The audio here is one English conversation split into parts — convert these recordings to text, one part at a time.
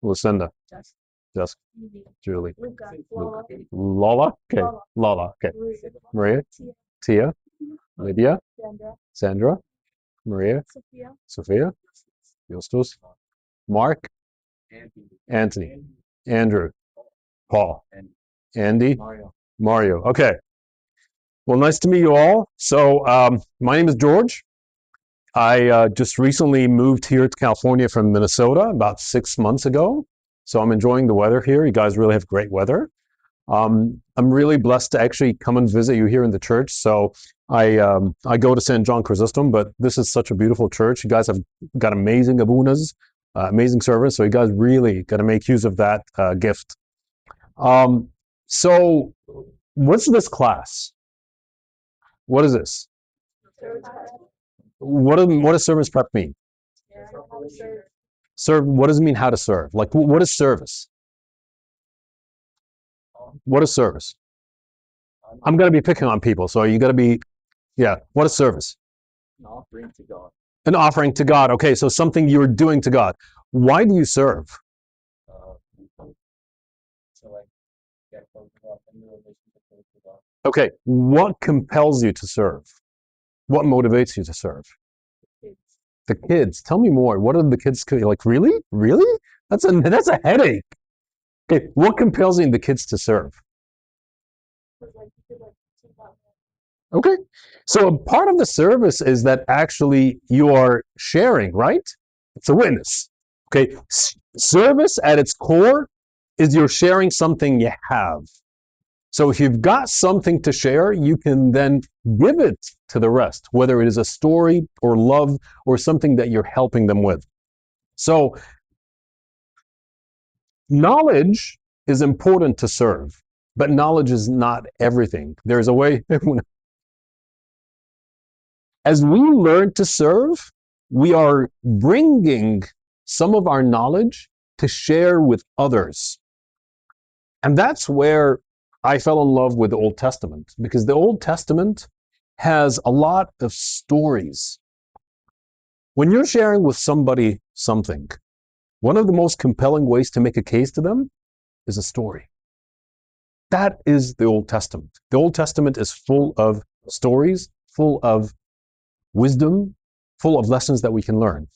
Lucinda. Jessica. Julie. Lola. Okay. Lola. Okay. Maria. Tia. Lydia. Sandra. Maria. Sophia. Justus. Mark. Anthony. Andrew. Paul. Andy. Mario. Okay. Well, nice to meet you all. So my name is George. I just recently moved here to California from Minnesota about 6 months ago. So I'm enjoying the weather here. You guys really have great weather. I'm really blessed to actually come and visit you here in the church. So I go to St. John Chrysostom, but this is such a beautiful church. You guys have got amazing abunas, amazing service. So you guys really got to make use of that gift. So what's this class? What is this? What does service prep mean? Serve. What does it mean how to serve? Like, what is service? What is service? I'm going to be picking on people, so you got to be, yeah. What is service? An offering to God. An offering to God. Okay, so something you're doing to God. Why do you serve? Get close to God and your relationship with God. Okay, what compels you to serve? What motivates you to serve? The kids. Tell me more. What are the kids like? Really? Really? That's a headache. Okay, what compels you in the kids to serve? Okay, so part of the service is that actually you are sharing, right? It's a witness. Okay, service at its core is you're sharing something you have. So if you've got something to share, you can then give it to the rest, whether it is a story or love or something that you're helping them with. So knowledge is important to serve, but knowledge is not everything. There's a way. As we learn to serve, we are bringing some of our knowledge to share with others. And that's where I fell in love with the Old Testament, because the Old Testament has a lot of stories. When you're sharing with somebody something, one of the most compelling ways to make a case to them is a story. That is the Old Testament. The Old Testament is full of stories, full of wisdom, full of lessons that we can learn.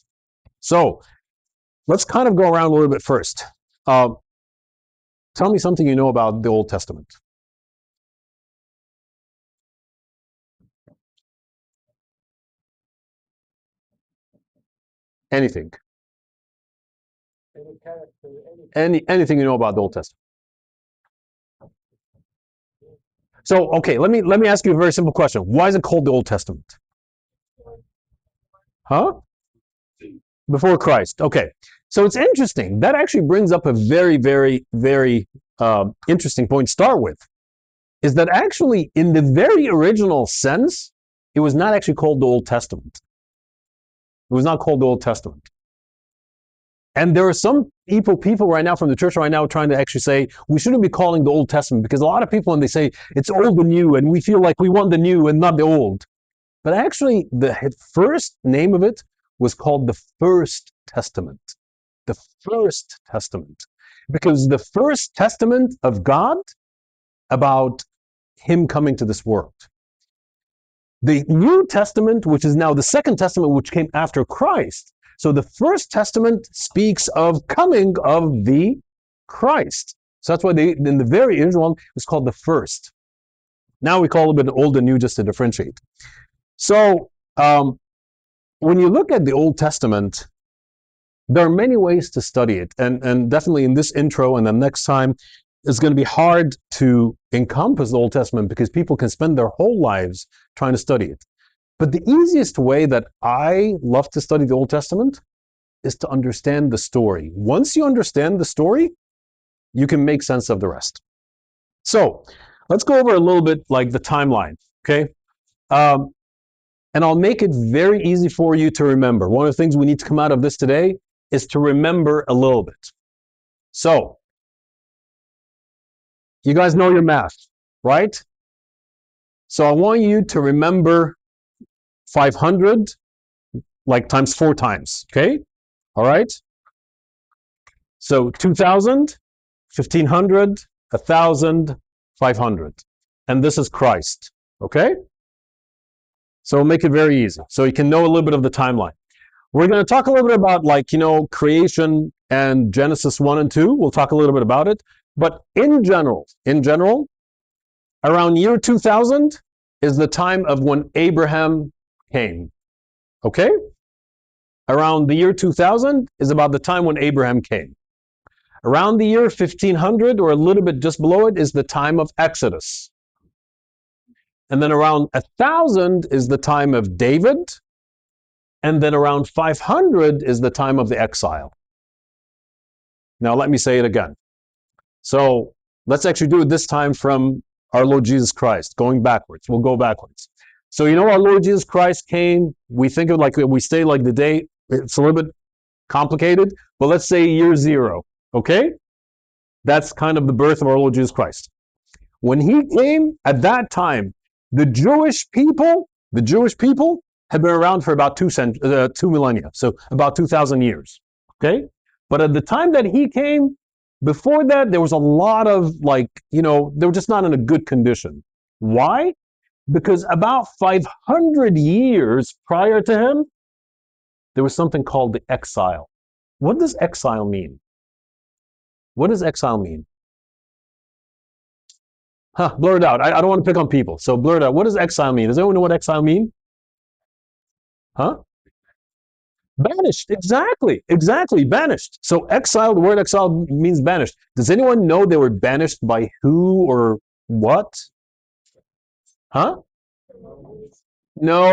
So let's kind of go around a little bit first. Tell me something you know about the Old Testament. Anything. Anything you know about the Old Testament. So, okay, let me ask you a very simple question. Why is it called the Old Testament? Huh? Before Christ. Okay. So it's interesting. That actually brings up a very, very, very interesting point to start with. Is that actually, in the very original sense, it was not actually called the Old Testament. It was not called the Old Testament. And there are some people right now from the church right now trying to actually say we shouldn't be calling the Old Testament, because a lot of people, when they say it's old and new, and we feel like we want the new and not the old. But actually, the first name of it was called the First Testament. The First Testament. Because the First Testament of God about Him coming to this world. The New Testament, which is now the Second Testament, which came after Christ. So the First Testament speaks of coming of the Christ. So that's why in the very original one, it's called the First. Now we call it a bit old and new just to differentiate. So when you look at the Old Testament, there are many ways to study it. And definitely in this intro and then next time, it's going to be hard to encompass the Old Testament because people can spend their whole lives trying to study it. But the easiest way that I love to study the Old Testament is to understand the story. Once you understand the story, you can make sense of the rest. So let's go over a little bit like the timeline, okay? And I'll make it very easy for you to remember. One of the things we need to come out of this today is to remember a little bit. So, you guys know your math, right? So I want you to remember 500 like times 4 times, okay? All right? So 2000, 1500, 1000, 500. And this is Christ. Okay? So we'll make it very easy. So you can know a little bit of the timeline. We're going to talk a little bit about, like, creation and Genesis 1 and 2. We'll talk a little bit about it. But in general, around year 2000 is the time of when Abraham came. Okay? Around the year 2000 is about the time when Abraham came. Around the year 1500, or a little bit just below it, is the time of Exodus. And then around 1000 is the time of David. And then around 500 is the time of the exile. Now let me say it again. So let's actually do it this time from our Lord Jesus Christ, going backwards. We'll go backwards. So our Lord Jesus Christ came. We think of we say like the day. It's a little bit complicated, but let's say year 0. Okay? That's kind of the birth of our Lord Jesus Christ. When he came, at that time, the Jewish people had been around for about 2 millennia, so about 2,000 years. Okay? But at the time that he came, before that, there was a lot of they were just not in a good condition. Why? Because about 500 years prior to him, there was something called the exile. What does exile mean? What does exile mean? Blur it out. I don't want to pick on people, so blur it out. What does exile mean? Does anyone know what exile mean? Banished. Exactly, banished. So exile, the word exile means banished. Does anyone know they were banished by who or what? No,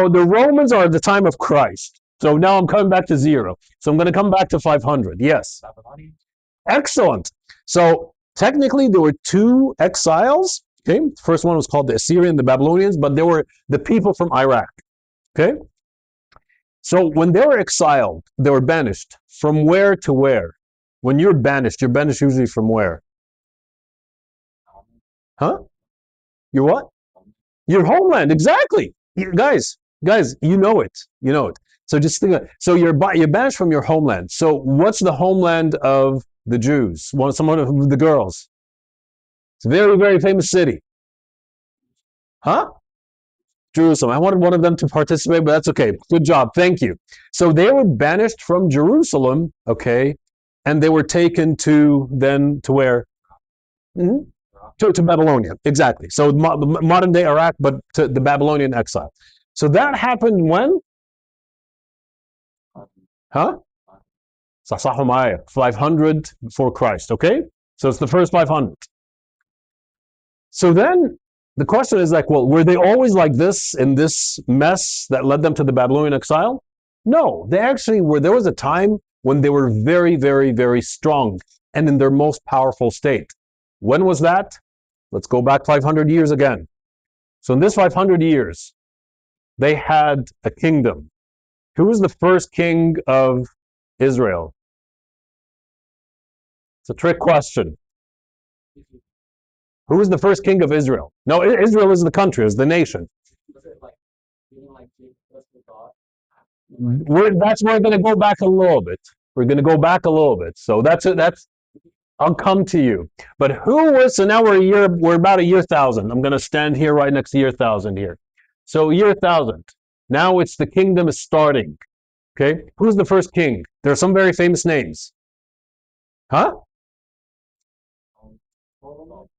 the Romans are at the time of Christ. So now I'm coming back to 0. So I'm going to come back to 500. Yes. Excellent. So technically there were 2 exiles. Okay. The first one was called the Assyrian, the Babylonians, but they were the people from Iraq. Okay. So when they were exiled, they were banished. From where to where? When you're banished usually from where? Your what? Your homeland. Exactly. Guys, you know it. So just think of it. So you're banished from your homeland. So what's the homeland of the Jews? Some of the girls. It's a very, very famous city. Jerusalem. I wanted one of them to participate, but that's okay. Good job. Thank you. So they were banished from Jerusalem, okay, and they were taken to where? To Babylonia. Exactly. So modern day Iraq, but to the Babylonian exile. So that happened when? 500 before Christ, okay? So it's the first 500. So then the question is were they always like this in this mess that led them to the Babylonian exile? No, they actually were. There was a time when they were very, very, very strong and in their most powerful state. When was that? Let's go back 500 years again. So in this 500 years, they had a kingdom. Who was the first king of Israel? It's a trick question. Who was the first king of Israel? No, Israel is the country, is the nation. That's where we're going to go back a little bit. So that's it. I'll come to you. But who was? So now we're about a year 1000. I'm going to stand here right next to year 1000 here. So year 1000. Now it's the kingdom is starting. Okay, who's the first king? There are some very famous names.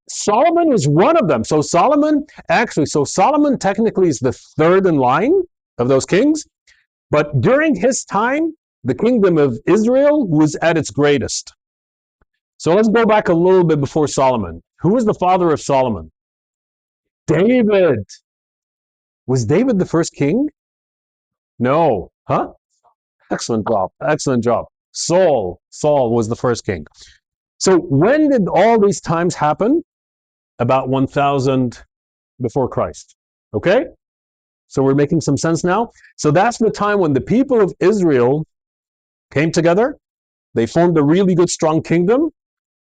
Solomon was one of them. So Solomon technically is the third in line of those kings. But during his time, the kingdom of Israel was at its greatest. So let's go back a little bit before Solomon. Who was the father of Solomon? David. Was David the first king? No. Excellent job. Saul was the first king. So when did all these times happen? About 1000 before Christ. Okay? So we're making some sense now. So that's the time when the people of Israel came together. They formed a really good, strong kingdom.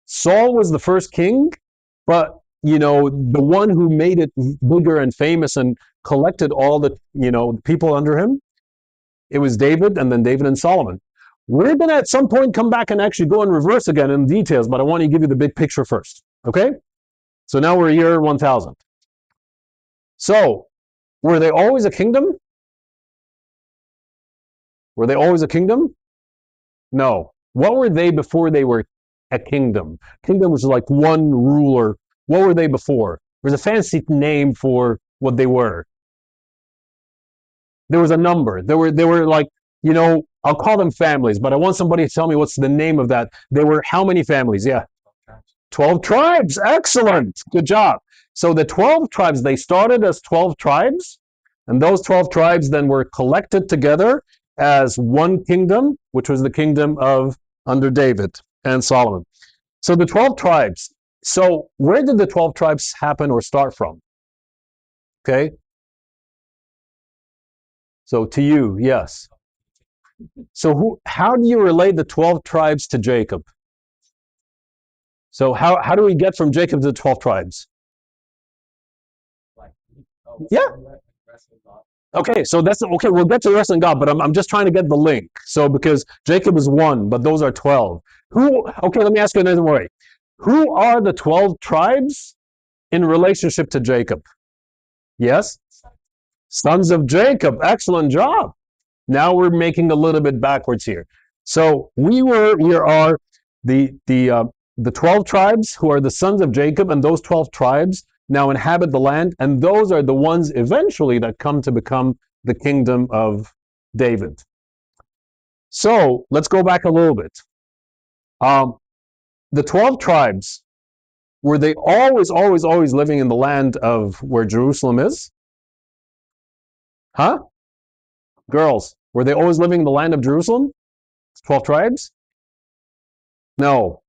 Saul was the first king, but the one who made it bigger and famous and collected all the people under him, it was David, and then David and Solomon. We're going to at some point come back and actually go in reverse again in details, but I want to give you the big picture first. Okay? So now we're year 1000. So, were they always a kingdom? Were they always a kingdom? No. What were they before they were a kingdom? Kingdom was like one ruler. What were they before? There's a fancy name for what they were. There was a number. They were like, I'll call them families, but I want somebody to tell me what's the name of that. There were how many families? Yeah. 12 tribes. Excellent. Good job. So the 12 tribes, they started as 12 tribes, and those 12 tribes then were collected together as one kingdom, which was the kingdom of under David and Solomon. So the 12 tribes. So where did the 12 tribes happen or start from? Okay. So to you, yes. So how do you relate the 12 tribes to Jacob? So how do we get from Jacob to the 12 tribes? Yeah. Okay, so that's okay. We'll get to the rest of God, but I'm just trying to get the link. So because Jacob is one, but those are 12. Okay, let me ask you another way. Who are the 12 tribes in relationship to Jacob? Yes? Sons of Jacob. Excellent job. Now we're making a little bit backwards here. So we are the 12 tribes who are the sons of Jacob, and those 12 tribes now inhabit the land, and those are the ones eventually that come to become the kingdom of David. So let's go back a little bit. The 12 tribes, were they always living in the land of where Jerusalem is? Huh? Girls, were they always living in the land of Jerusalem? 12 tribes? No.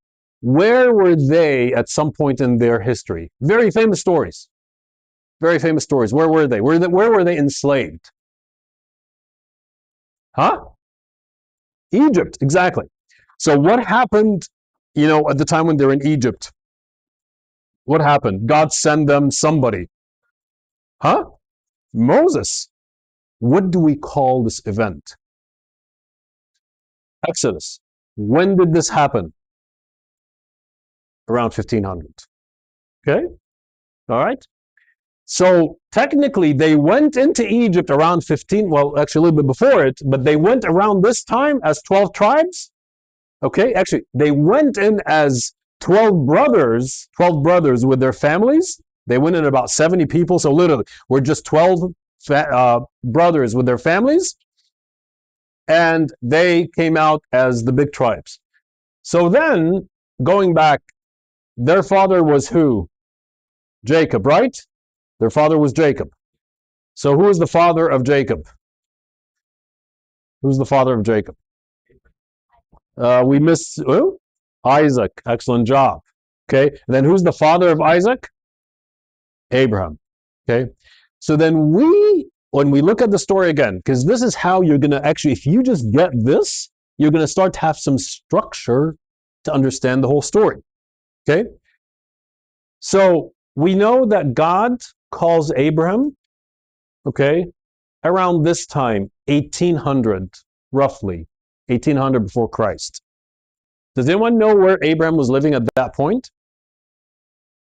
Where were they at some point in their history? Very famous stories. Very famous stories. Where were they? Where were they enslaved? Huh? Egypt, exactly. So what happened, at the time when they're in Egypt? What happened? God sent them somebody. Huh? Moses. What do we call this event? Exodus. When did this happen? Around 1500. Okay? All right? So technically, they went into Egypt around 15, well, actually a little bit before it, but they went around this time as 12 tribes. Okay, actually, they went in as 12 brothers with their families. They went in about 70 people, so literally, we're just 12 brothers with their families, and they came out as the big tribes. So then, going back, their father was who? Jacob, right? Their father was Jacob. So who is the father of Jacob? Who's the father of Jacob? We missed Isaac. Excellent job. Okay. And then who's the father of Isaac? Abraham. Okay. So then when we look at the story again, because this is how you're going to actually, if you just get this, you're going to start to have some structure to understand the whole story. Okay. So we know that God calls Abraham, okay, around this time, 1800, roughly, 1800 before Christ. Does anyone know where Abraham was living at that point?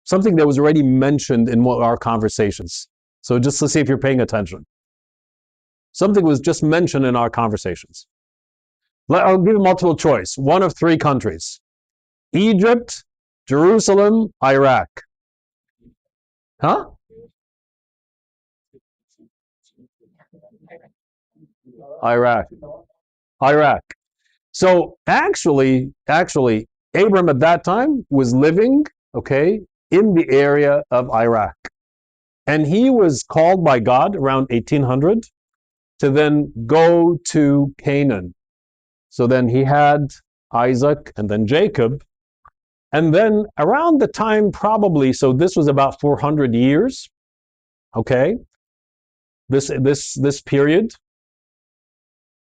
Something that was already mentioned in one of our conversations. So just to see if you're paying attention. Something was just mentioned in our conversations. I'll give you multiple choice. One of three countries. Egypt, Jerusalem, Iraq. Huh? Iraq. Iraq. So actually, Abram at that time was living, okay, in the area of Iraq. And he was called by God around 1800 to then go to Canaan. So then he had Isaac and then Jacob. And then around the time probably, so this was about 400 years, okay, this period,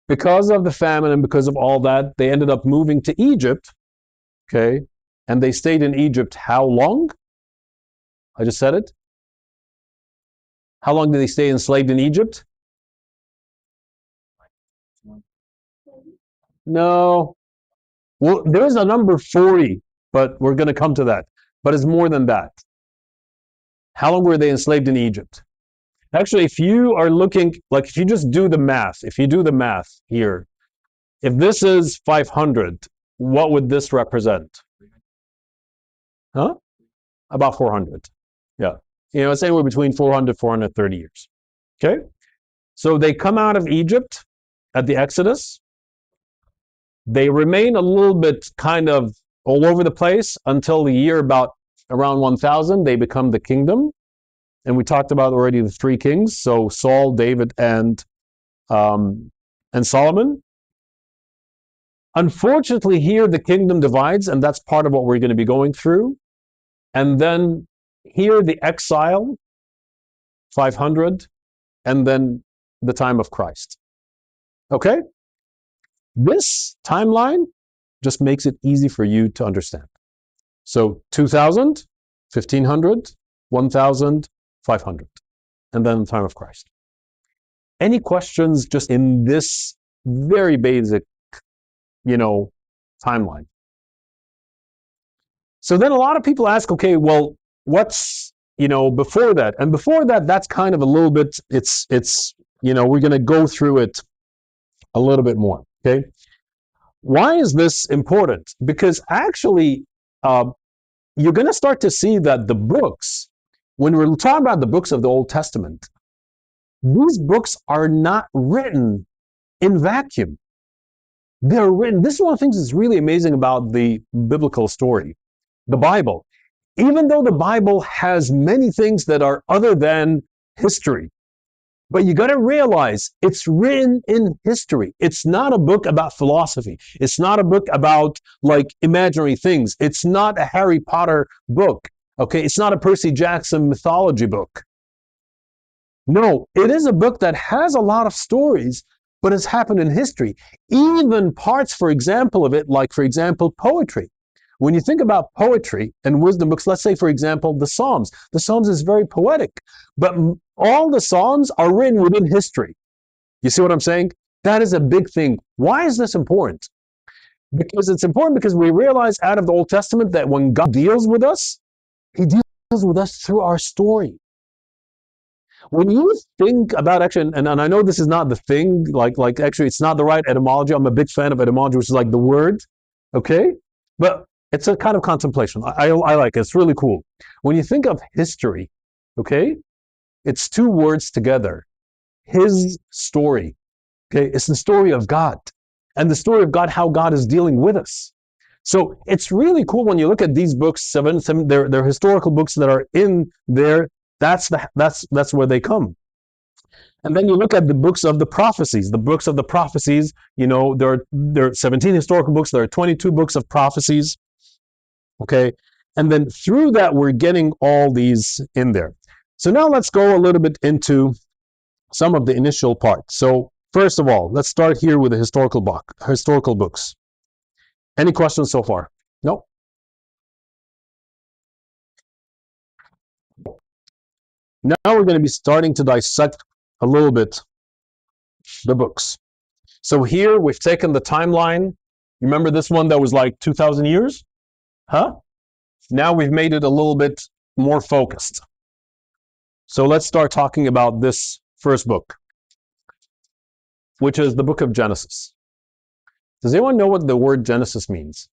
because of the famine and because of all that, they ended up moving to Egypt, okay, and they stayed in Egypt how long? I just said it. How long did they stay enslaved in Egypt? No. Well, there's a number 40, but we're going to come to that. But it's more than that. How long were they enslaved in Egypt? Actually, if you are looking, like if you just do the math, if you do the math here, if this is 500, what would this represent? Huh? About 400. Yeah. It's anywhere between 400, 430 years. Okay? So they come out of Egypt at the Exodus. They remain a little bit kind of all over the place until the year about around 1000. They become the kingdom. And we talked about already the three kings. So Saul, David, and Solomon. Unfortunately, here the kingdom divides, and that's part of what we're going to be going through. And then here the exile, 500, and then the time of Christ. Okay? This timeline just makes it easy for you to understand. So 2000, 1500, 1000, 500, and then the time of Christ. Any questions just in this very basic, timeline? So then a lot of people ask, okay, well, what's, before that? And before that, that's kind of a little bit, it's we're going to go through it a little bit more, okay? Why is this important? Because actually, you're going to start to see that the books, when we're talking about the books of the Old Testament, these books are not written in vacuum. They're written. This is one of the things that's really amazing about the biblical story, the Bible. Even though the Bible has many things that are other than history, but you got to realize it's written in history. It's not a book about philosophy. It's not a book about like imaginary things. It's not a Harry Potter book. Okay, it's not a Percy Jackson mythology book. No, it is a book that has a lot of stories, but it's happened in history. Even parts, for example, of it, like, for example, poetry. When you think about poetry and wisdom books, let's say, for example, the Psalms. The Psalms is very poetic, but all the Psalms are written within history. You see what I'm saying? That is a big thing. Why is this important? Because it's important because we realize out of the Old Testament that when God deals with us, He deals with us through our story. When you think about actually, and I know this is not the thing, like actually it's not the right etymology. I'm a big fan of etymology, which is like the word, okay? But it's a kind of contemplation. I like it. It's really cool. When you think of history, okay, it's two words together. His story, okay? It's the story of God. And the story of God, how God is dealing with us. So it's really cool when you look at these books, they're historical books that are in there. That's where they come. And then you look at the books of the prophecies. The books of the prophecies, there are 17 historical books. There are 22 books of prophecies. Okay, and then through that we're getting all these in there. So now let's go a little bit into some of the initial parts. So first of all, let's start here with the historical books. Any questions so far? No? Now we're going to be starting to dissect a little bit the books. So here we've taken the timeline. Remember this one that was like 2,000 years? Huh? Now we've made it a little bit more focused. So let's start talking about this first book, which is the book of Genesis. Does anyone know what the word Genesis means?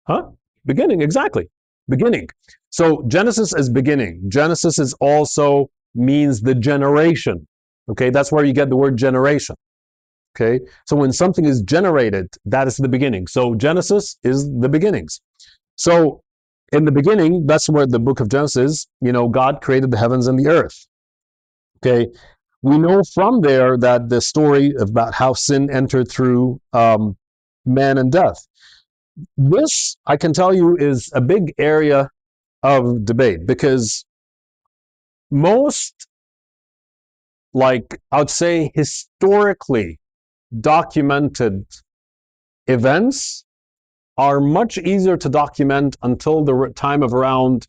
Huh? Beginning, exactly. Beginning. So Genesis is beginning. Genesis is also means the generation. Okay, that's where you get the word generation. Okay, so when something is generated, that is the beginning. So Genesis is the beginnings. So in the beginning, that's where the book of Genesis, God created the heavens and the earth. Okay, we know from there that the story about how sin entered through man and death. This, I can tell you, is a big area of debate because most, like, I would say, historically documented events are much easier to document until the time of around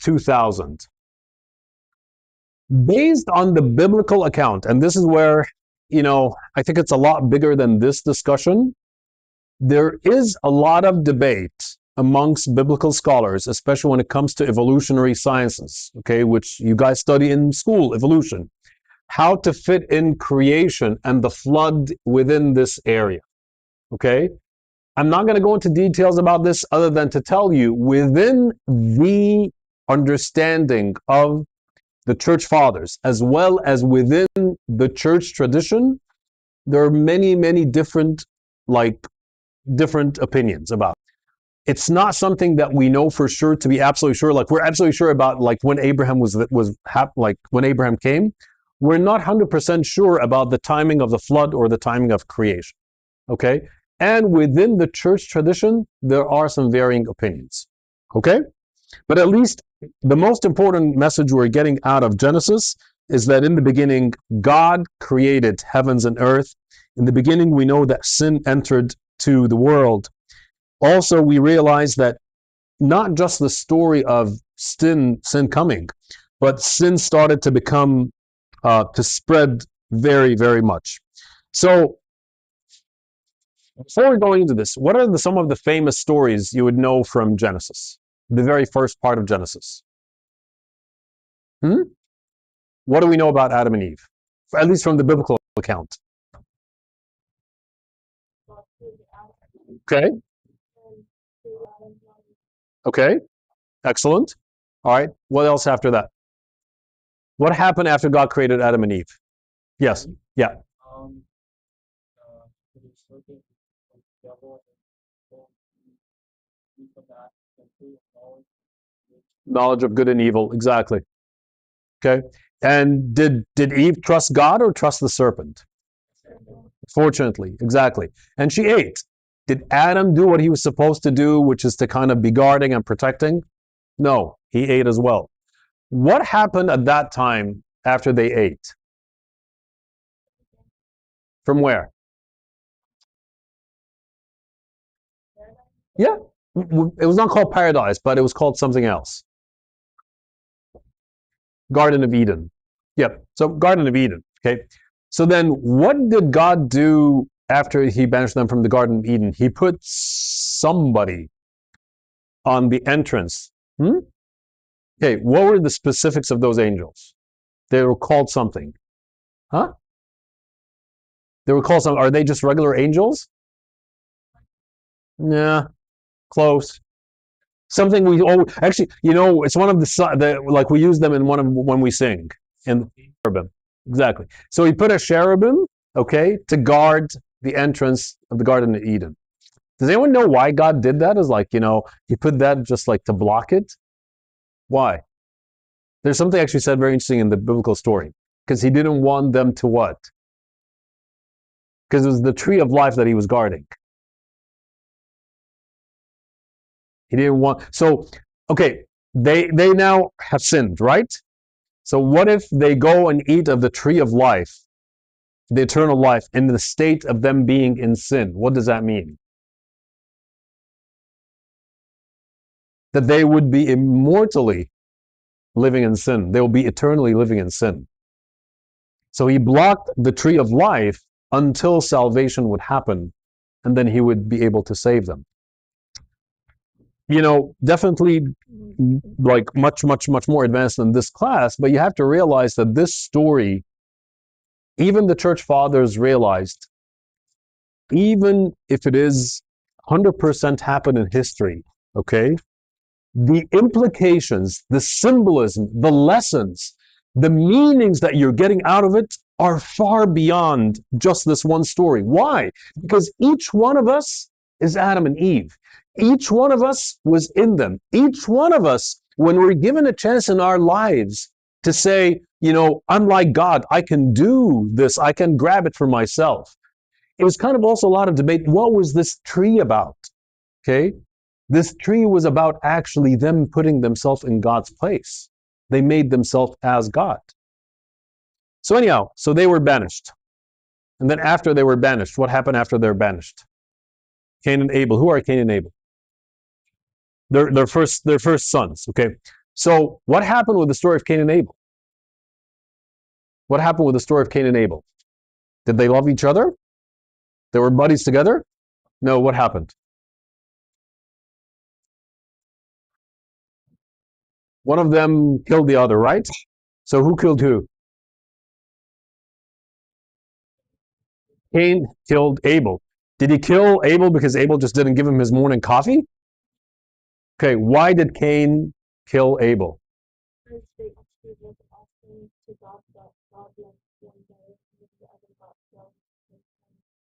2000. Based on the biblical account, and this is where I think it's a lot bigger than this discussion. There is a lot of debate amongst biblical scholars, especially when it comes to evolutionary sciences, okay, which you guys study in school, evolution, how to fit in creation and the flood within this area, okay? I'm not going to go into details about this other than to tell you within the understanding of the church fathers, as well as within the church tradition, there are many, many different opinions about it. It's not something that we know for sure to be absolutely sure. Like we're absolutely sure about like when Abraham when Abraham came. We're not 100% sure about the timing of the flood or the timing of creation. Okay, and within the church tradition, there are some varying opinions. Okay, but at least the most important message we're getting out of Genesis is that in the beginning, God created heavens and earth. In the beginning, we know that sin entered to the world. Also, we realize that not just the story of sin coming, but sin started to become, to spread very, very much. So, before going into this, what are some of the famous stories you would know from Genesis? The very first part of Genesis. What do we know about Adam and Eve? At least from the biblical account. Okay. Okay. Excellent. All right. What else after that? What happened after God created Adam and Eve? Yes. Yeah. Knowledge of good and evil. Exactly. Okay. And did Eve trust God or trust the serpent? Fortunately, exactly. And she ate. Did Adam do what he was supposed to do, which is to kind of be guarding and protecting? No, he ate as well. What happened at that time after they ate? From where? Yeah, it was not called paradise, but it was called something else. Garden of Eden. Yep. So Garden of Eden. Okay. So then what did God do after he banished them from the Garden of Eden? He put somebody on the entrance. Okay. What were the specifics of those angels? They were called something. Huh? They were called something. Are they just regular angels? Yeah. Close. Something we actually, it's one of the like we use them in one of when we sing in cherubim. Exactly. So he put a cherubim, okay, to guard the entrance of the Garden of Eden. Does anyone know why God did that? Is like, he put that just like to block it. Why? There's something actually said very interesting in the biblical story. Because he didn't want them to what? Because it was the tree of life that he was guarding. He didn't want. So, okay, they now have sinned, right? So what if they go and eat of the tree of life, the eternal life, in the state of them being in sin? What does that mean? That they would be immortally living in sin. They will be eternally living in sin. So he blocked the tree of life until salvation would happen, and then he would be able to save them. Definitely like much, much, much more advanced than this class, but you have to realize that this story, even the church fathers realized, even if it is 100% happened in history, okay, the implications, the symbolism, the lessons, the meanings that you're getting out of it are far beyond just this one story. Why? Because each one of us is Adam and Eve. Each one of us was in them. Each one of us, when we're given a chance in our lives to say, I'm like God, I can do this, I can grab it for myself. It was kind of also a lot of debate. What was this tree about? Okay. This tree was about actually them putting themselves in God's place. They made themselves as God. So anyhow, so they were banished. And then after they were banished, what happened after they're banished? Cain and Abel. Who are Cain and Abel? Their first sons. Okay. So what happened with the story of Cain and Abel? What happened with the story of Cain and Abel? Did they love each other? They were buddies together? No, what happened? One of them killed the other, right? So who killed who? Cain killed Abel. Did he kill Abel because Abel just didn't give him his morning coffee? Okay, why did Cain kill Abel?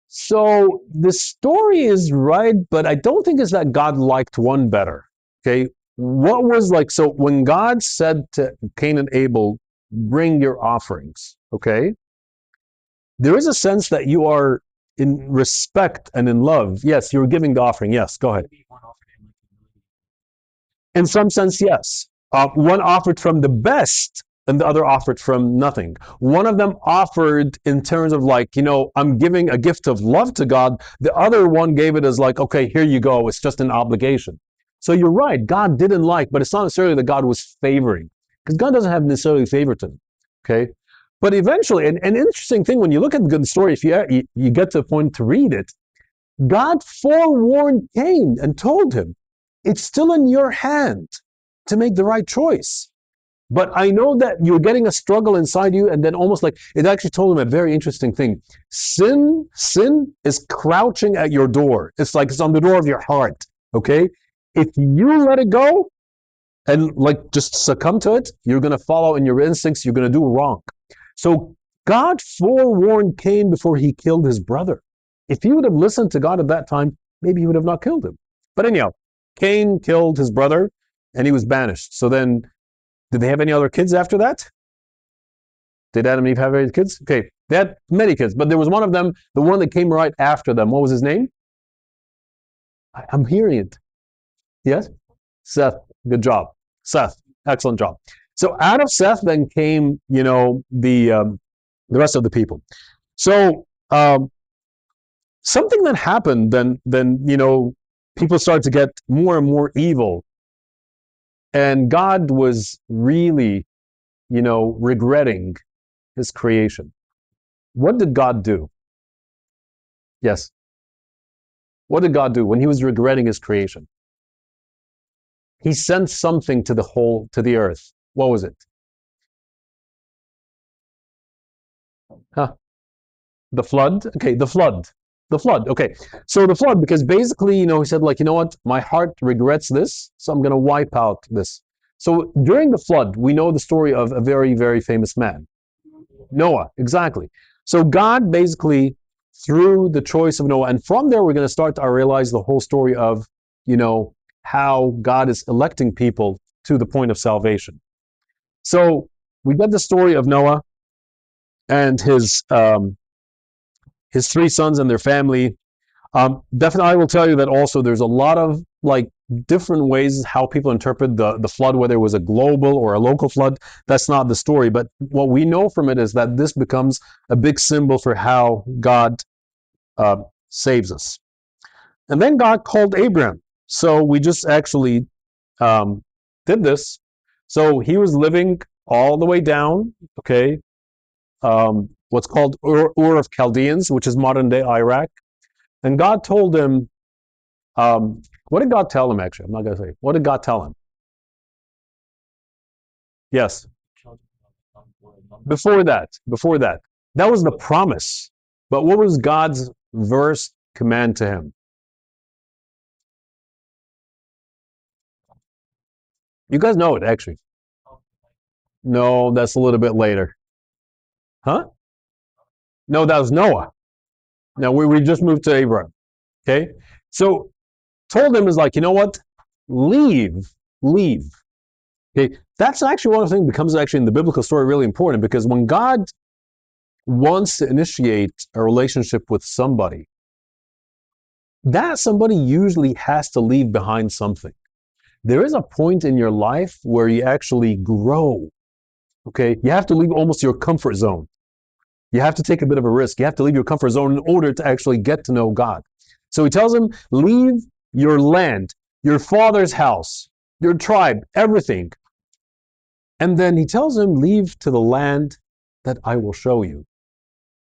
So the story is right, but I don't think it's that God liked one better. Okay, what was like, so when God said to Cain and Abel, bring your offerings, okay, there is a sense that you are in respect and in love. Yes, you're giving the offering. Yes, go ahead. In some sense, yes. One offered from the best and the other offered from nothing. One of them offered in terms of like, I'm giving a gift of love to God. The other one gave it as like, okay, here you go. It's just an obligation. So you're right. God didn't like, but it's not necessarily that God was favoring, because God doesn't have necessarily favoritism. Okay. But eventually, an interesting thing when you look at the story, if you get to a point to read it, God forewarned Cain and told him, it's still in your hand to make the right choice. But I know that you're getting a struggle inside you, and then almost like it actually told him a very interesting thing. Sin is crouching at your door. It's like it's on the door of your heart. Okay? If you let it go and like just succumb to it, you're gonna follow in your instincts, you're gonna do wrong. So God forewarned Cain before he killed his brother. If he would have listened to God at that time, maybe he would have not killed him. But anyhow, Cain killed his brother and he was banished. So then, did they have any other kids after that? Did Adam and Eve have any kids? Okay, they had many kids, but there was one of them, the one that came right after them. What was his name? I'm hearing it. Yes? Seth. Good job. Seth. Excellent job. So out of Seth then came, the rest of the people. So something that happened then people started to get more and more evil, and God was really, regretting his creation. What did God do? Yes. What did God do when he was regretting his creation? He sent something to the earth. What was it? Huh? The flood? Okay, the flood. The flood. Okay. So the flood, because basically, he said, like, you know what? My heart regrets this, so I'm going to wipe out this. So during the flood, we know the story of a very, very famous man. Noah, exactly. So God basically, through the choice of Noah, and from there we're going to start to realize the whole story of, how God is electing people to the point of salvation. So we get the story of Noah and his three sons and their family. Definitely, I will tell you that also there's a lot of like different ways how people interpret the flood, whether it was a global or a local flood. That's not the story. But what we know from it is that this becomes a big symbol for how God saves us. And then God called Abraham. So we just actually did this. So he was living all the way down, okay, what's called Ur of Chaldeans, which is modern day Iraq. And God told him, what did God tell him, actually? I'm not going to say. What did God tell him? Yes. Before that. That was the promise. But what was God's verse command to him? You guys know it, actually. No, that's a little bit later. Huh? No, that was Noah. Now, we just moved to Abraham. Okay? So, told him is like, you know what? Leave. Okay? That's actually one of the things that becomes actually in the biblical story really important, because when God wants to initiate a relationship with somebody, that somebody usually has to leave behind something. There is a point in your life where you actually grow. Okay? You have to leave almost your comfort zone. You have to take a bit of a risk. You have to leave your comfort zone in order to actually get to know God. So he tells him, leave your land, your father's house, your tribe, everything. And then he tells him, leave to the land that I will show you.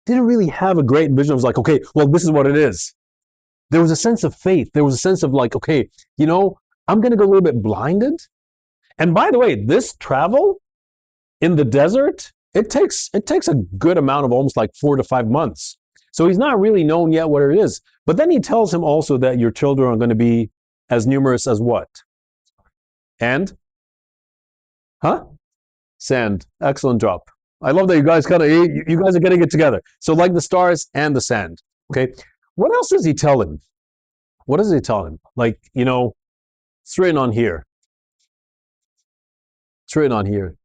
didn't really have a great vision. It was like, okay, well, this is what it is. There was a sense of faith. There was a sense of like, okay, I'm going to go a little bit blinded. And by the way, this travel in the desert, it takes a good amount of almost like 4 to 5 months. So he's not really known yet what it is. But then he tells him also that your children are going to be as numerous as what? And? Huh? Sand. Excellent job. I love that you guys are getting it together. So like the stars and the sand. Okay. What else does he tell him? What does he tell him? Like, it's written on here. It's written on here.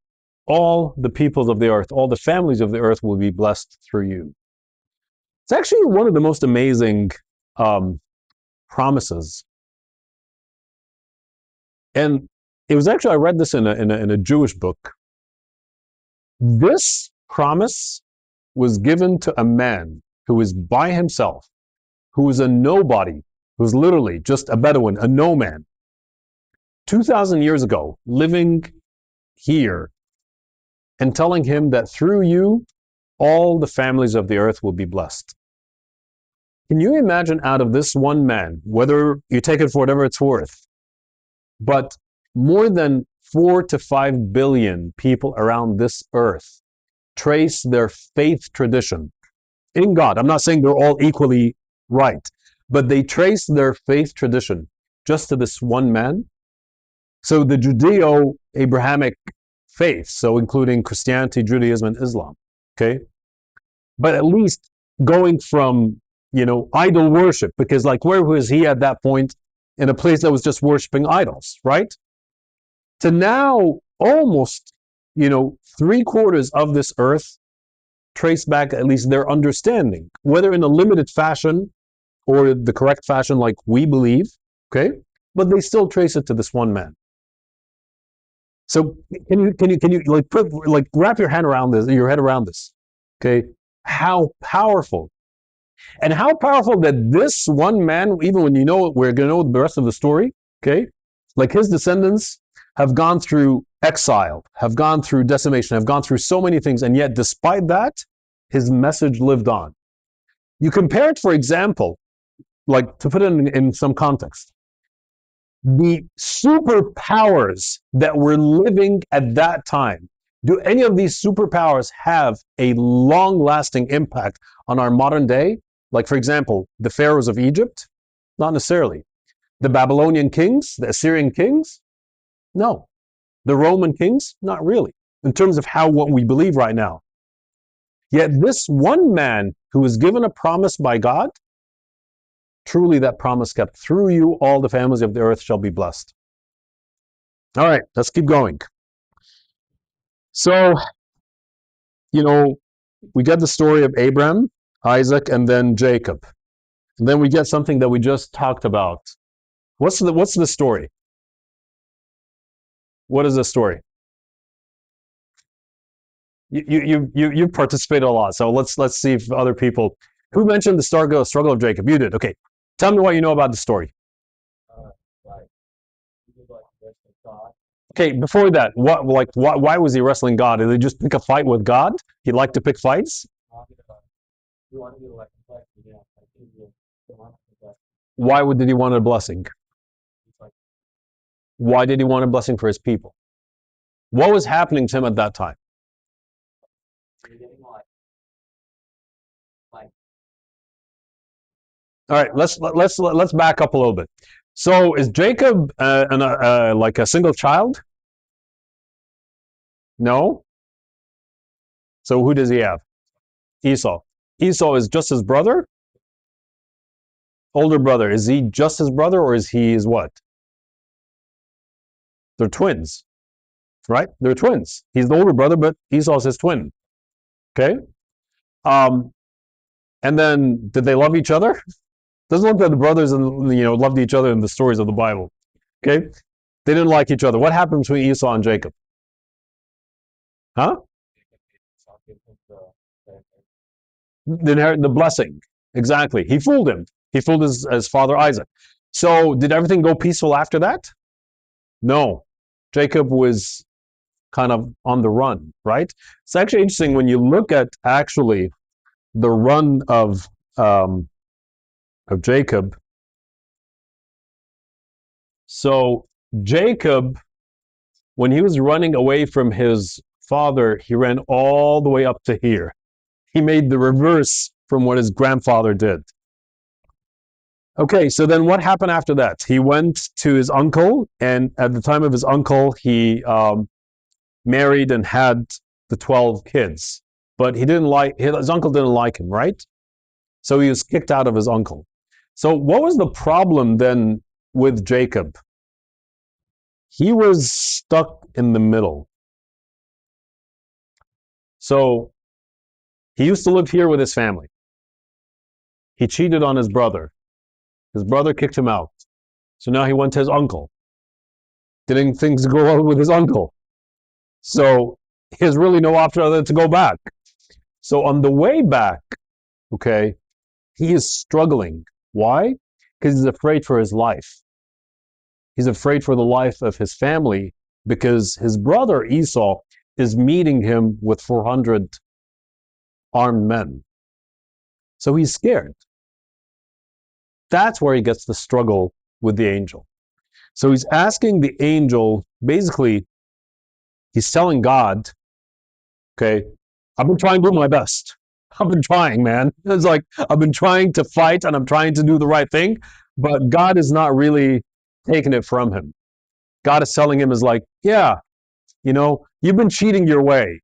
All the peoples of the earth, all the families of the earth will be blessed through you. It's actually one of the most amazing promises. And it was actually, I read this in a Jewish book. This promise was given to a man who was by himself, who was a nobody, who was literally just a Bedouin, a no man, 2,000 years ago, living here, and telling him that through you, all the families of the earth will be blessed. Can you imagine out of this one man, whether you take it for whatever it's worth, but more than 4 to 5 billion people around this earth trace their faith tradition in God. I'm not saying they're all equally right, but they trace their faith tradition just to this one man. So the Judeo-Abrahamic faith, so including Christianity, Judaism, and Islam, okay? But at least going from, idol worship, because like where was he at that point? In a place that was just worshiping idols, right? To now almost, 3/4 of this earth trace back at least their understanding, whether in a limited fashion or the correct fashion like we believe, okay? But they still trace it to this one man. So can you wrap your head around this, okay? How powerful. And how powerful that this one man, even when we're going to know the rest of the story, okay? Like his descendants have gone through exile, have gone through decimation, have gone through so many things, and yet despite that, his message lived on. You compare it, for example, like to put it in some context, the superpowers that were living at that time, do any of these superpowers have a long-lasting impact on our modern day? Like, for example, the pharaohs of Egypt? Not necessarily. The Babylonian kings, the Assyrian kings? No. The Roman kings? Not really, in terms of what we believe right now. Yet this one man who was given a promise by God, truly that promise kept. Through you, all the families of the earth shall be blessed. All right, let's keep going. So, we get the story of Abraham, Isaac, and then Jacob. And then we get something that we just talked about. What's the story? What is the story? You participated a lot, so let's see if other people. Who mentioned the struggle of Jacob? You did. Okay, tell me what you know about the story. Okay, before that, why was he wrestling God? Did he just pick a fight with God? He liked to pick fights. Why did he want a blessing? Why did he want a blessing for his people? What was happening to him at that time? All right, let's back up a little bit. So, is Jacob like a single child? No. So who does he have? Esau. Esau is just his brother? Older brother. Is he just his brother, or is he his what? They're twins, right? They're twins. He's the older brother, but Esau's his twin. Okay. And then did they love each other? Doesn't look like the brothers loved each other in the stories of the Bible. Okay. They didn't like each other. What happened between Esau and Jacob? Huh? The blessing. Exactly. He fooled him. He fooled his father Isaac. So did everything go peaceful after that? No. Jacob was kind of on the run, right? It's actually interesting when you look at the run of Jacob. So Jacob, when he was running away from his father, he ran all the way up to here. He made the reverse from what his grandfather did. Okay, so then what happened after that? He went to his uncle, and at the time of his uncle, he married and had the 12 kids. But he didn't like, his uncle didn't like him, right? So he was kicked out of his uncle. So what was the problem then with Jacob? He was stuck in the middle. So he used to live here with his family. He cheated on his brother. His brother kicked him out. So now he went to his uncle. Didn't things go well with his uncle? So he has really no option other than to go back. So on the way back, okay, he is struggling. Why? Because he's afraid for his life. He's afraid for the life of his family because his brother Esau is meeting him with 400 armed men. So he's scared. That's where he gets the struggle with the angel. So he's asking the angel, basically, he's telling God, okay, I've been trying to do my best. I've been trying, man. It's like, I've been trying to fight and I'm trying to do the right thing, but God is not really taking it from him. God is telling him is like, yeah, you know, you've been cheating your way.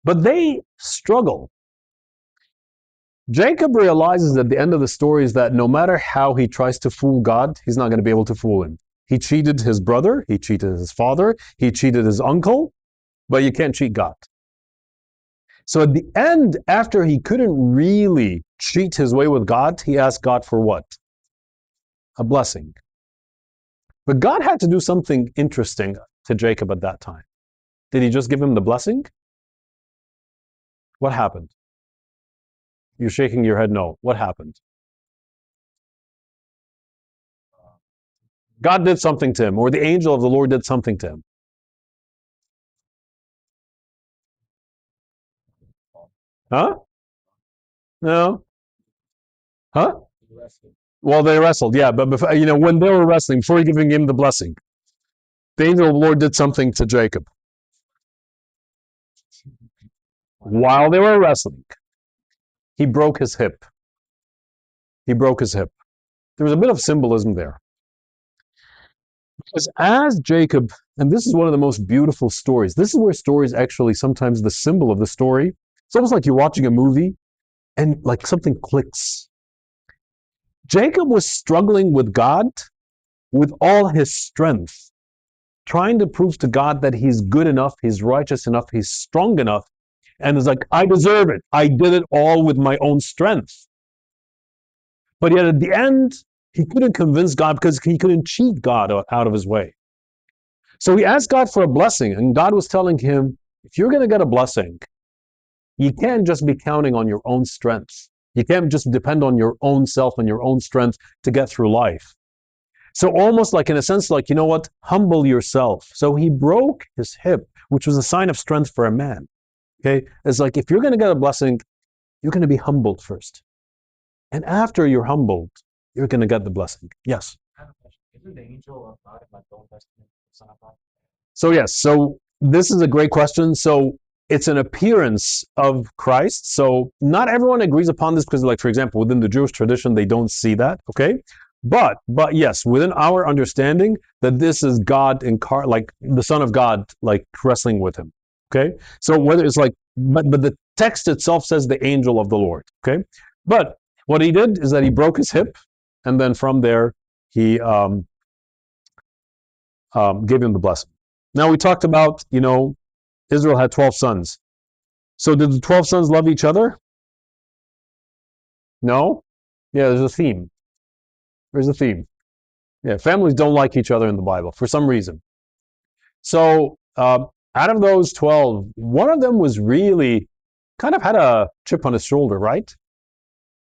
But they struggle. Jacob realizes at the end of the story is that no matter how he tries to fool God, he's not going to be able to fool him. He cheated his brother, he cheated his father, he cheated his uncle, but you can't cheat God. So at the end, after he couldn't really cheat his way with God, he asked God for what? A blessing. But God had to do something interesting to Jacob at that time. Did he just give him the blessing? What happened? You're shaking your head no. What happened? God did something to him, or the angel of the Lord did something to him. Huh? No? Huh? Well, they wrestled, yeah, but before, you know, when they were wrestling, before giving him the blessing, the angel of the Lord did something to Jacob. While they were wrestling, he broke his hip. He broke his hip. There was a bit of symbolism there. Because as Jacob, and this is one of the most beautiful stories, this is where stories actually, sometimes the symbol of the story, it's almost like you're watching a movie and like something clicks. Jacob was struggling with God with all his strength, trying to prove to God that he's good enough, he's righteous enough, he's strong enough, and is like, I deserve it. I did it all with my own strength. But yet at the end, he couldn't convince God because he couldn't cheat God out of his way. So he asked God for a blessing, and God was telling him, if you're going to get a blessing, you can't just be counting on your own strength. You can't just depend on your own self and your own strength to get through life. So almost like, in a sense, like, you know what? Humble yourself. So he broke his hip, which was a sign of strength for a man. Okay? It's like, if you're going to get a blessing, you're going to be humbled first. And after you're humbled, you're going to get the blessing. Yes? Isn't the angel of God like the Old Testament Son of God? So yes, so this is a great question. So it's an appearance of Christ. So not everyone agrees upon this because, like, for example, within the Jewish tradition, they don't see that, okay? But yes, within our understanding that this is God incarnate, like the Son of God, like wrestling with him, okay? So whether it's like, but the text itself says the angel of the Lord, okay? But what he did is that he broke his hip, and then from there, he gave him the blessing. Now we talked about, you know, Israel had 12 sons. So did the 12 sons love each other? No? Yeah, there's a theme. There's a theme. Yeah, families don't like each other in the Bible for some reason. So out of those 12, one of them was really kind of had a chip on his shoulder, right?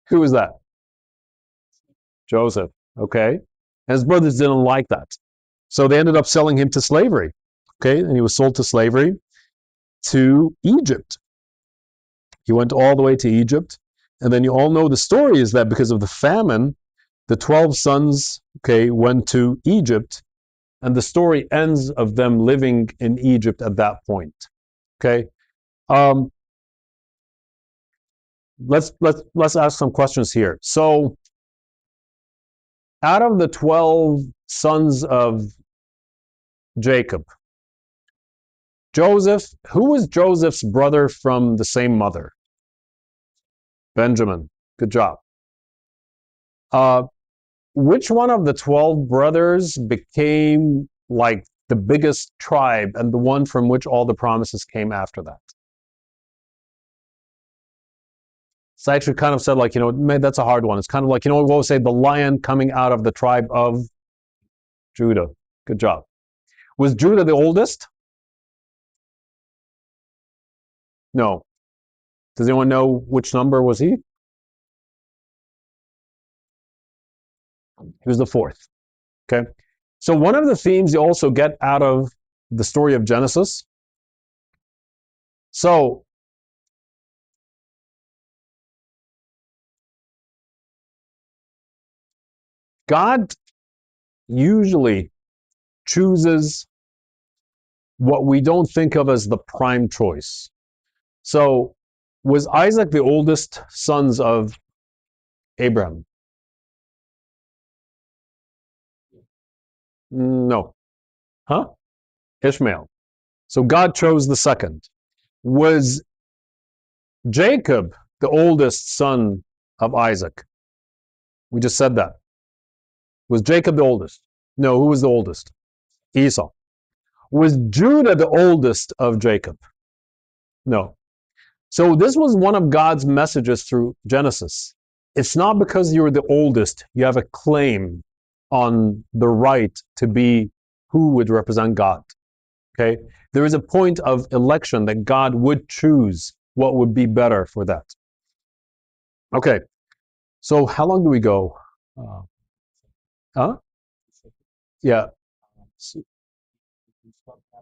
Who was that? Joseph, okay? And his brothers didn't like that. So they ended up selling him to slavery, okay? And he was sold to slavery to Egypt. He went all the way to Egypt. And then you all know the story is that because of the famine, the 12 sons, okay, went to Egypt. And the story ends of them living in Egypt at that point. Okay. Let's ask some questions here. So out of the 12 sons of Jacob, Joseph, who was Joseph's brother from the same mother? Benjamin. Good job. Which one of the 12 brothers became like the biggest tribe and the one from which all the promises came after that? So I actually kind of said, like, that's a hard one. It's kind of like, what we'll say, the lion coming out of the tribe of Judah. Good job. Was Judah the oldest? No. Does anyone know which number was he? He was the fourth. Okay. So one of the themes you also get out of the story of Genesis. So God usually chooses what we don't think of as the prime choice. So was Isaac the oldest sons of Abraham? No. Huh? Ishmael. So God chose the second. Was Jacob the oldest son of Isaac? We just said that. Was Jacob the oldest? No, who was the oldest? Esau. Was Judah the oldest of Jacob? No. So this was one of God's messages through Genesis. It's not because you're the oldest, you have a claim on the right to be who would represent God. Okay? There is a point of election that God would choose what would be better for that. Okay. So how long do we go? Huh? Yeah.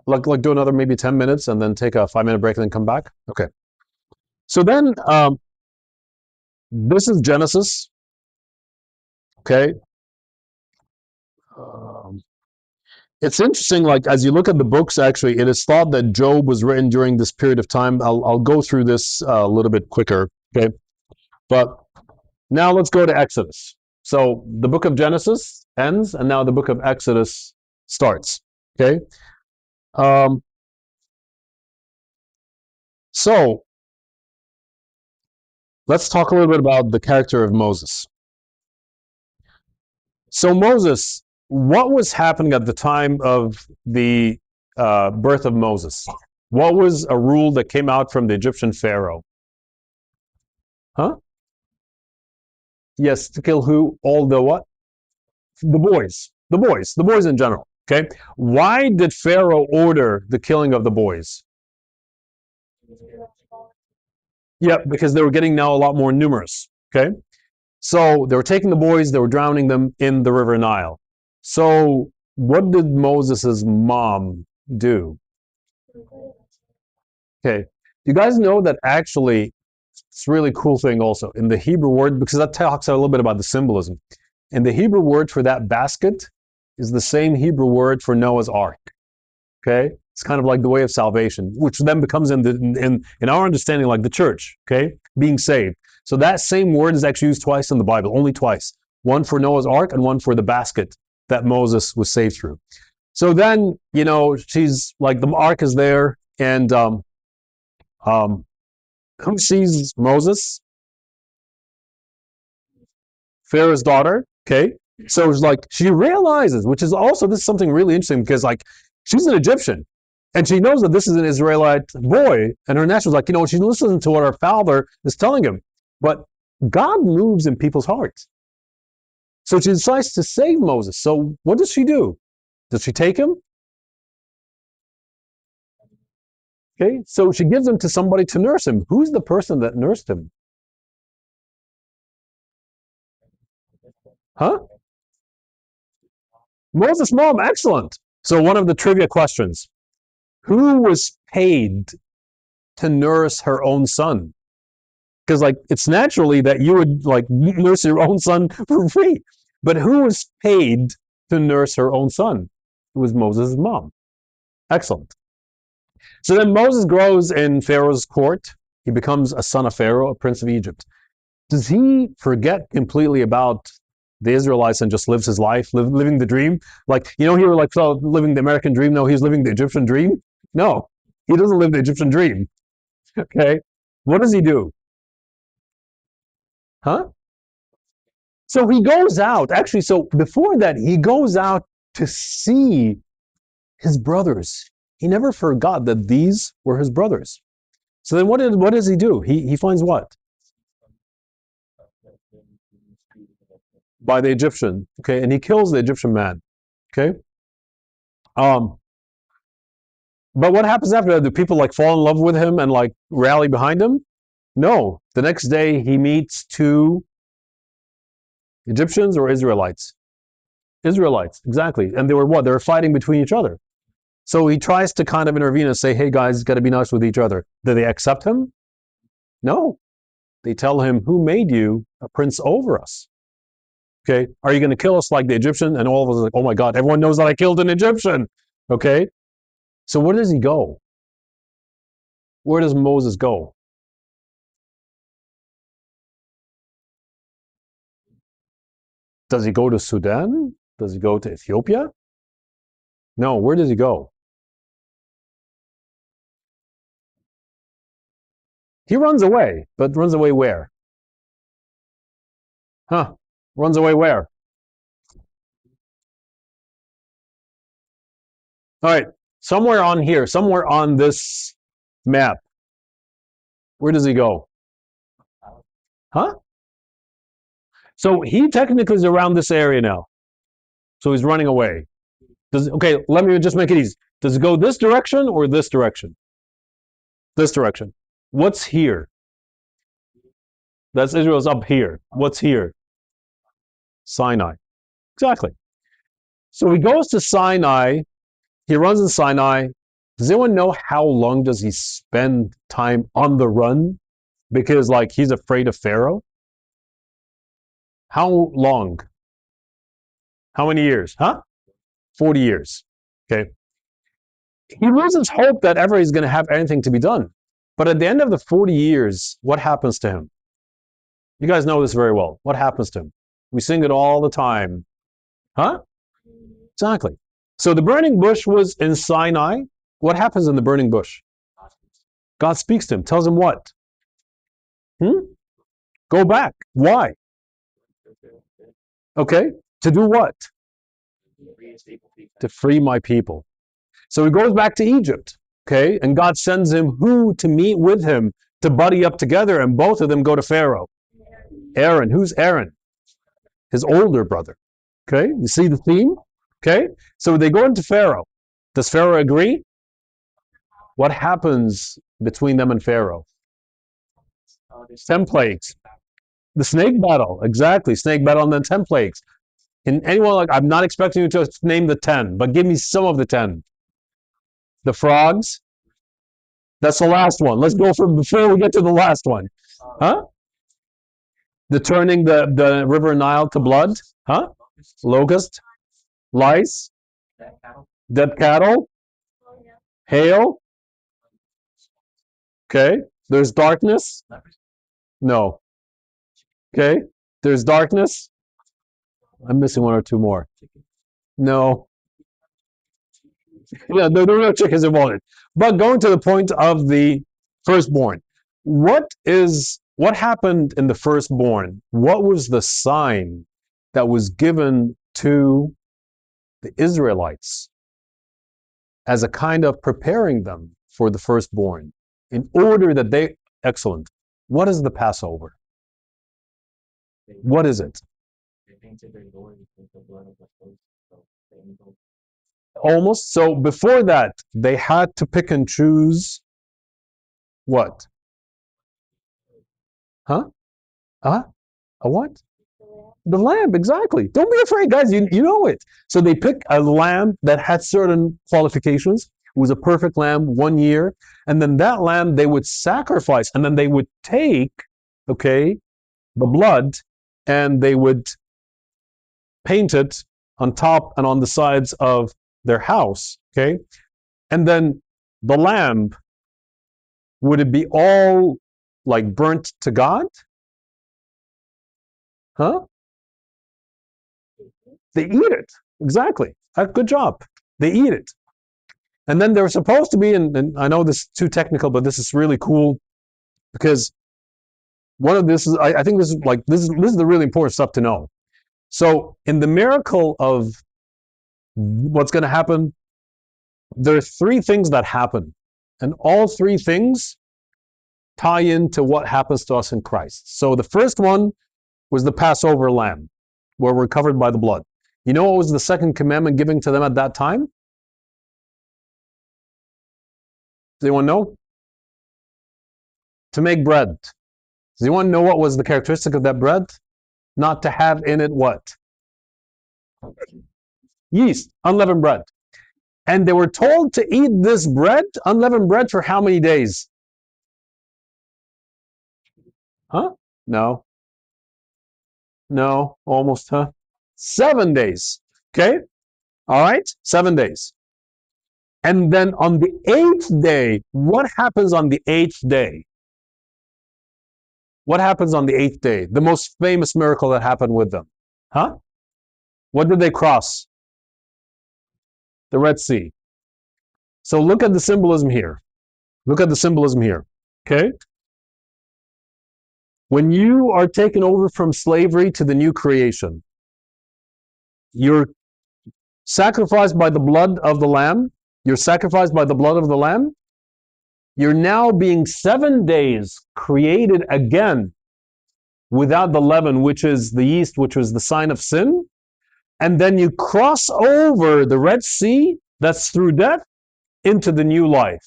Like do another maybe 10 minutes and then take a 5-minute break and then come back? Okay. So then this is Genesis. Okay. It's interesting, like as you look at the books, actually, it is thought that Job was written during this period of time. I'll go through this a little bit quicker, okay? But now let's go to Exodus. So the book of Genesis ends, and now the book of Exodus starts, okay? So let's talk a little bit about the character of Moses. So Moses, what was happening at the time of the birth of Moses? What was a rule that came out from the Egyptian Pharaoh? Huh? Yes, to kill who? All the what? The boys. The boys in general. Okay. Why did Pharaoh order the killing of the boys? Yeah, because they were getting now a lot more numerous. Okay. So they were taking the boys, they were drowning them in the River Nile. So what did Moses' mom do? Okay. You guys know that actually, it's a really cool thing also in the Hebrew word, because that talks a little bit about the symbolism. And the Hebrew word for that basket is the same Hebrew word for Noah's Ark. Okay? It's kind of like the way of salvation, which then becomes in our understanding like the church, okay? Being saved. So that same word is actually used twice in the Bible, only twice. One for Noah's Ark and one for the basket that Moses was saved through. So then, she's like, the ark is there, and who sees Moses? Pharaoh's daughter, okay? So it's like, she realizes, which is also, this is something really interesting, because like, she's an Egyptian, and she knows that this is an Israelite boy, and her natural is like, she listens to what her father is telling him. But God moves in people's hearts. So she decides to save Moses. So what does she do? Does she take him? Okay, so she gives him to somebody to nurse him. Who's the person that nursed him? Huh? Moses' mom, excellent. So one of the trivia questions. Who was paid to nurse her own son? because like it's naturally that you would like nurse your own son for free. But who was paid to nurse her own son? It was Moses' mom. Excellent. So then Moses grows in Pharaoh's court. He becomes a son of Pharaoh, a prince of Egypt. Does he forget completely about the Israelites and just lives his life, living the dream? Like, you know, he was like, so living the American dream. No, he's living the Egyptian dream. No, he doesn't live the Egyptian dream. Okay. What does he do? Huh? So he goes out. Actually, so before that, he goes out to see his brothers. He never forgot that these were his brothers. So then what does he do? He finds what? By the Egyptian. Okay, and he kills the Egyptian man. Okay. Um, but what happens after that? Do people like fall in love with him and like rally behind him? No. The next day he meets two Egyptians or Israelites. Israelites, exactly. And they were what? They were fighting between each other. So he tries to kind of intervene and say, hey guys, got to be nice with each other. Do they accept him? No. They tell him, who made you a prince over us? Okay. Are you going to kill us like the Egyptian? And all of us are like, oh my God, everyone knows that I killed an Egyptian. Okay. So where does he go? Where does Moses go? Does he go to Sudan? Does he go to Ethiopia? No. Where does he go? He runs away, but runs away where? Huh? Runs away where? All right. Somewhere on here, somewhere on this map. Where does he go? Huh? So he technically is around this area now. So he's running away. Okay, let me just make it easy. Does it go this direction or this direction? This direction. What's here? That's Israel's up here. What's here? Sinai. Exactly. So he goes to Sinai. He runs in Sinai. Does anyone know how long does he spend time on the run? Because like he's afraid of Pharaoh. How long? How many years? Huh? 40 years. Okay. He loses hope that ever he's going to have anything to be done. But at the end of the 40 years, what happens to him? You guys know this very well. What happens to him? We sing it all the time. Huh? Exactly. So the burning bush was in Sinai. What happens in the burning bush? God speaks to him, tells him what? Go back. Why? Okay. To do what? To free my people. So he goes back to Egypt. Okay. And God sends him who to meet with him to buddy up together, and both of them go to Pharaoh. Aaron. Who's Aaron? His older brother. Okay. You see the theme? Okay. So they go into Pharaoh. Does Pharaoh agree? What happens between them and Pharaoh? 10 plagues. The snake battle. Exactly. Snake battle and then 10 plagues. Can anyone, like, I'm not expecting you to name the 10, but give me some of the 10. The frogs. That's the last one. Let's go from before we get to the last one. Huh? The turning the river Nile to blood. Huh? Locust. Lice. Dead cattle. Hail. Okay. There's darkness. No. Okay. There's darkness. I'm missing one or two more. No. Yeah, there are no chickens involved. But going to the point of the firstborn, what happened in the firstborn? What was the sign that was given to the Israelites as a kind of preparing them for the firstborn in order that they, excellent. What is the Passover? What is it? Almost. So before that, they had to pick and choose what? Huh? Huh? A what? The lamb, exactly. Don't be afraid, guys. You know it. So they pick a lamb that had certain qualifications. It was a perfect lamb, 1 year. And then that lamb they would sacrifice. And then they would take okay, the blood, and they would paint it on top and on the sides of their house, okay? And then the lamb, would it be all like burnt to God? Huh? They eat it. Exactly. Good job. They eat it. And then they're supposed to be, and I know this is too technical, but this is really cool because one of this is, I think this is like, this is the really important stuff to know. So in the miracle of what's going to happen, there are three things that happen. And all three things tie into what happens to us in Christ. So the first one was the Passover lamb, where we're covered by the blood. You know what was the second commandment given to them at that time? Does anyone know? To make bread. Does anyone know what was the characteristic of that bread? Not to have in it what? Yeast, unleavened bread. And they were told to eat this bread, unleavened bread, for how many days? Huh? No. No, almost, huh? 7 days. Okay? All right? 7 days. And then on the 8th day, what happens on the 8th day? What happens on the 8th day? The most famous miracle that happened with them. Huh? What did they cross? The Red Sea. So look at the symbolism here. Look at the symbolism here. Okay? When you are taken over from slavery to the new creation, you're sacrificed by the blood of the Lamb. You're sacrificed by the blood of the Lamb. You're now being 7 days created again without the leaven, which is the yeast, which was the sign of sin. And then you cross over the Red Sea, that's through death, into the new life.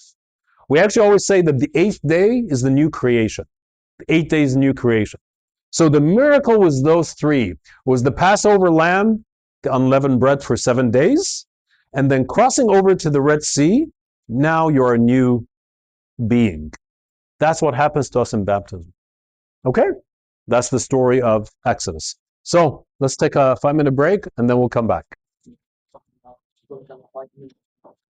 We actually always say that the 8th day is the new creation. The 8 days is new creation. So the miracle was those three. Was the Passover lamb, the unleavened bread for 7 days, and then crossing over to the Red Sea, now you're a new being. That's what happens to us in baptism. Okay? That's the story of Exodus. So let's take a 5-minute break and then we'll come back.